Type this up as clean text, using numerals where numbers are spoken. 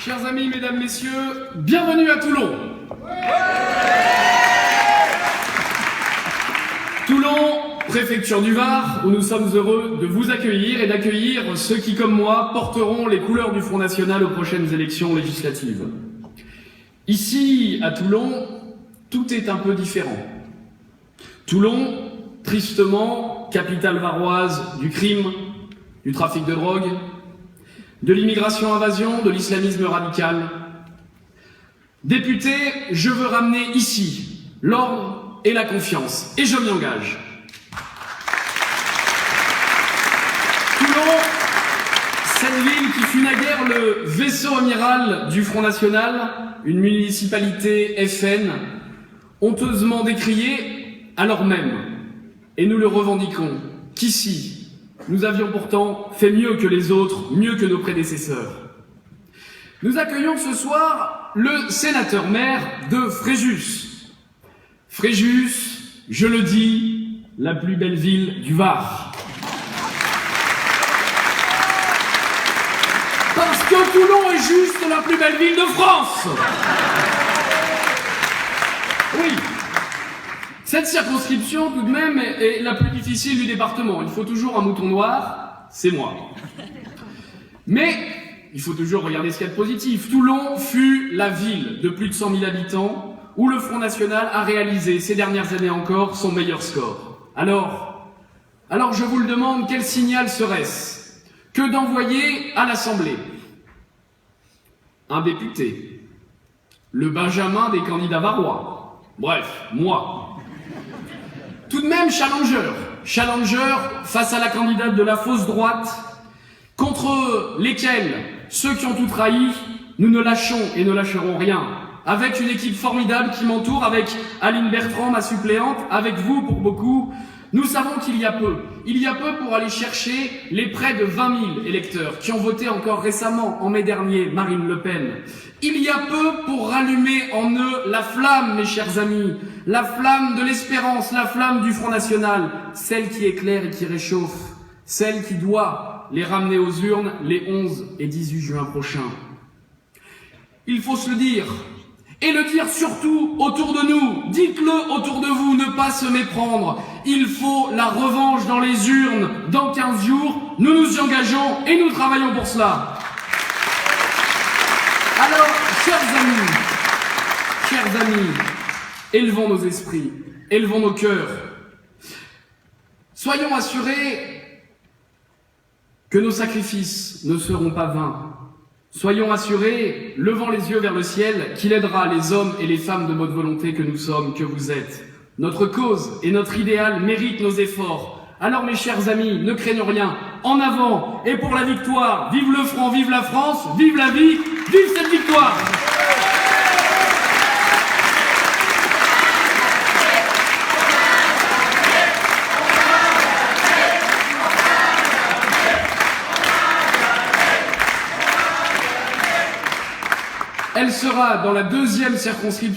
Chers amis, mesdames, messieurs, bienvenue à Toulon. Toulon, préfecture du Var, où nous sommes heureux de vous accueillir et d'accueillir ceux qui, comme moi, porteront les couleurs du Front National aux prochaines élections législatives. Ici, à Toulon, tout est un peu différent. Toulon, tristement, capitale varoise du crime, du trafic de drogue, de l'immigration-invasion, de l'islamisme radical. Député, je veux ramener ici l'ordre et la confiance, et je m'y engage. Toulon, cette ville qui fut naguère le vaisseau amiral du Front National, une municipalité FN, honteusement décriée alors même, et nous le revendiquons, qu'ici, nous avions pourtant fait mieux que les autres, mieux que nos prédécesseurs. Nous accueillons ce soir le sénateur-maire de Fréjus. Fréjus, je le dis, la plus belle ville du Var. Parce que Toulon est juste la plus belle ville de France. Oui. Cette circonscription, tout de même, est la plus difficile du département. Il faut toujours un mouton noir, c'est moi. Mais il faut toujours regarder ce qu'il y a de positif. Toulon fut la ville de plus de 100 000 habitants où le Front National a réalisé, ces dernières années encore, son meilleur score. Alors je vous le demande, quel signal serait-ce que d'envoyer à l'Assemblée un député, le Benjamin des candidats varois, bref, moi. Tout de même challenger face à la candidate de la fausse droite, contre lesquels, ceux qui ont tout trahi, nous ne lâchons et ne lâcherons rien. Avec une équipe formidable qui m'entoure, avec Aline Bertrand, ma suppléante, avec vous pour beaucoup, nous savons qu'il y a peu. Il y a peu pour aller chercher les près de 20 000 électeurs qui ont voté encore récemment, en mai dernier, Marine Le Pen. Il y a peu pour rallumer en eux la flamme, mes chers amis, la flamme de l'espérance, la flamme du Front National, celle qui éclaire et qui réchauffe, celle qui doit les ramener aux urnes les 11 et 18 juin prochains. Il faut se le dire, et le dire surtout autour de nous. Dites-le autour de vous, ne pas se méprendre. Il faut la revanche dans les urnes. Dans 15 jours, nous nous y engageons et nous travaillons pour cela. Alors, chers amis, élevons nos esprits, élevons nos cœurs. Soyons assurés que nos sacrifices ne seront pas vains. Soyons assurés, levant les yeux vers le ciel, qu'il aidera les hommes et les femmes de bonne volonté que nous sommes, que vous êtes. Notre cause et notre idéal méritent nos efforts. Alors mes chers amis, ne craignons rien. En avant et pour la victoire. Vive le Front, vive la France, vive la vie, vive cette victoire! Elle sera dans la 2e circonscription.